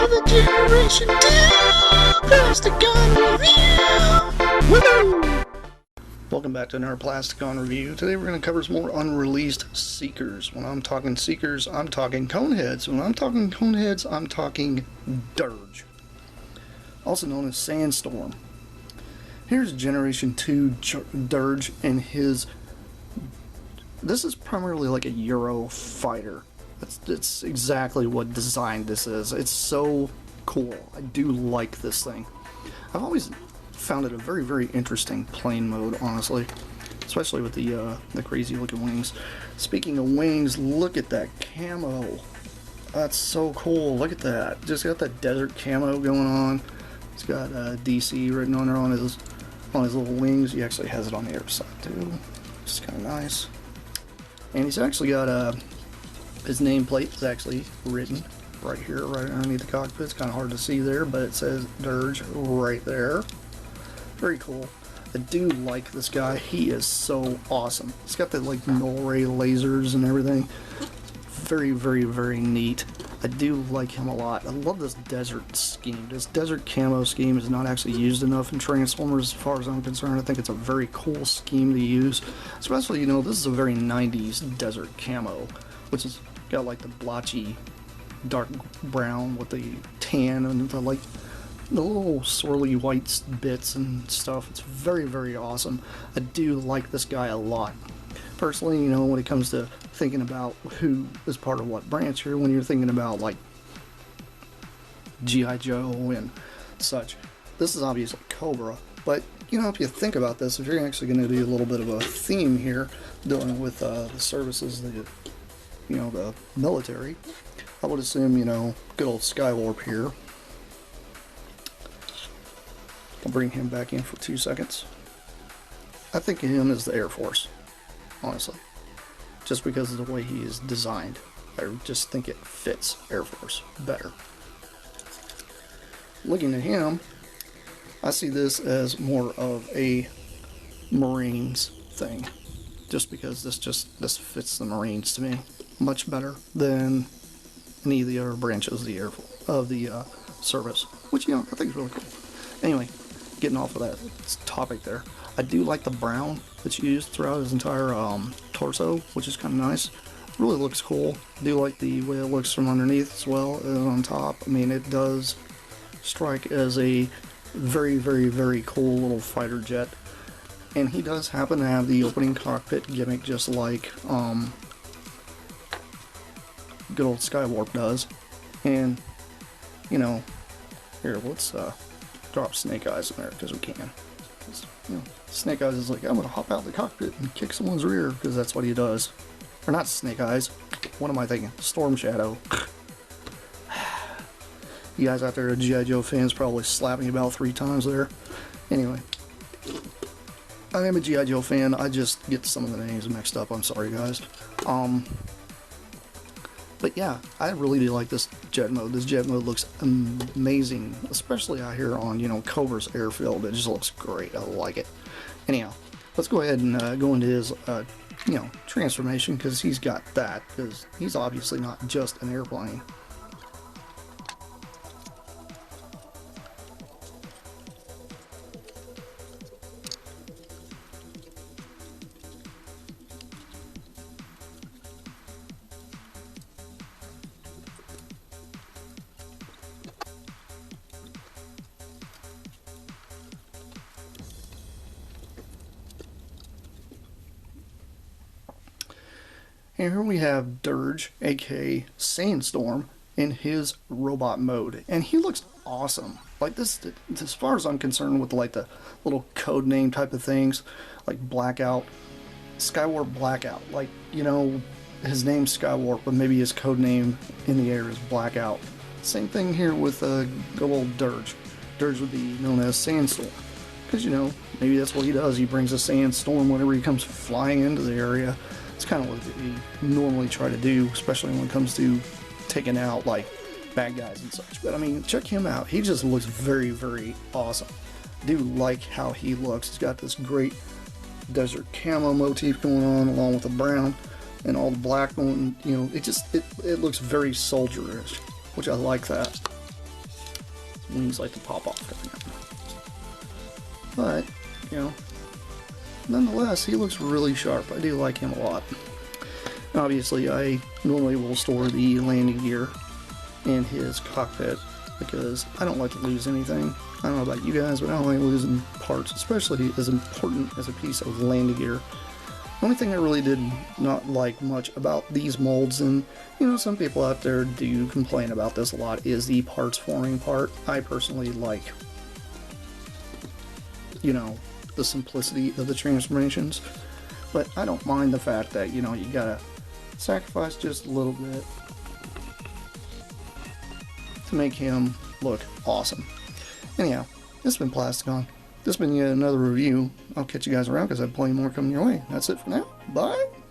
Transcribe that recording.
another Generation 2 Plasticon review! Woo! Welcome back to another Plasticon review. Today we're going to cover some more unreleased Seekers. When I'm talking Seekers, I'm talking Coneheads. When I'm talking Coneheads, I'm talking Dirge, also known as Sandstorm. Here's Generation 2 Dirge and his... This is primarily like a Euro fighter. It's exactly what design this is. It's so cool. I do like this thing. I've always found it a very, very interesting plane mode, honestly. Especially with the crazy looking wings. Speaking of wings, look at that camo. That's so cool. Look at that. Just got that desert camo going on. It's got DC written on there on his little wings. He actually has it on the other side too. It's kind of nice. And he's actually got his nameplate is actually written right here, right underneath the cockpit. It's kind of hard to see there, but it says Dirge right there. Very cool. I do like this guy. He is so awesome. He's got the like null ray lasers and everything. Very, very, very neat. I do like him a lot. I love this desert scheme. This desert camo scheme is not actually used enough in Transformers as far as I'm concerned. I think it's a very cool scheme to use. Especially, you know, this is a very 90s desert camo, which is got like the blotchy dark brown with the tan and the like the little swirly white bits and stuff. It's very, very awesome. I do like this guy a lot. Personally, you know, when it comes to thinking about who is part of what branch here, when you're thinking about like G.I. Joe and such, this is obviously Cobra. But you know, if you think about this, if you're actually going to do a little bit of a theme here, dealing with the services, the military, I would assume, you know, good old Skywarp here. I'll bring him back in for 2 seconds. I think of him as the Air Force, honestly. Just because of the way he is designed. I just think it fits Air Force better. Looking at him, I see this as more of a Marines thing. Just because this fits the Marines to me much better than any of the other branches of the service. Which, you know, I think is really cool. Anyway, getting off of that topic there. I do like the brown that's used throughout his entire torso, which is kind of nice. Really looks cool. I do like the way it looks from underneath as well as on top. I mean, it does strike as a very, very, very cool little fighter jet. And he does happen to have the opening cockpit gimmick just like good old Skywarp does. And, you know, here, let's drop Snake Eyes in there because we can. You know, Snake Eyes is like, I'm gonna hop out of the cockpit and kick someone's rear, because that's what he does. Or not Snake Eyes. What am I thinking? Storm Shadow. You guys out there, G.I. Joe fans, probably slapped me about 3 times there. Anyway, I am a G.I. Joe fan. I just get some of the names mixed up. I'm sorry, guys. But yeah, I really do like this jet mode. This jet mode looks amazing, especially out here on, you know, Cobra's airfield. It just looks great. I like it. Anyhow, let's go ahead and go into his, you know, transformation, because he's got that, because he's obviously not just an airplane. And here we have Dirge, aka Sandstorm, in his robot mode, and he looks awesome. Like this, as far as I'm concerned, with like the little code name type of things, like Blackout, Skywarp Blackout. Like, you know, his name's Skywarp, but maybe his code name in the air is Blackout. Same thing here with good old Dirge. Dirge would be known as Sandstorm, because, you know, maybe that's what he does. He brings a sandstorm whenever he comes flying into the area. It's kind of what we normally try to do, especially when it comes to taking out like bad guys and such. But I mean, check him out. He just looks very, very awesome. I do like how he looks. He's got this great desert camo motif going on, along with the brown and all the black going. You know, it looks very soldierish, which I like that. wings like to pop off every now and then. But, you know, nonetheless, he looks really sharp. I do like him a lot. Obviously, I normally will store the landing gear in his cockpit because I don't like to lose anything. I don't know about you guys, but I don't like losing parts, especially as important as a piece of landing gear. The only thing I really did not like much about these molds, and you know, some people out there do complain about this a lot, is the parts forming part. I personally like, you know, the simplicity of the transformations, but I don't mind the fact that, you know, you gotta sacrifice just a little bit to make him look awesome. Anyhow, this has been Plasticon. This has been yet another review. I'll catch you guys around because I have plenty more coming your way. That's it for now. Bye!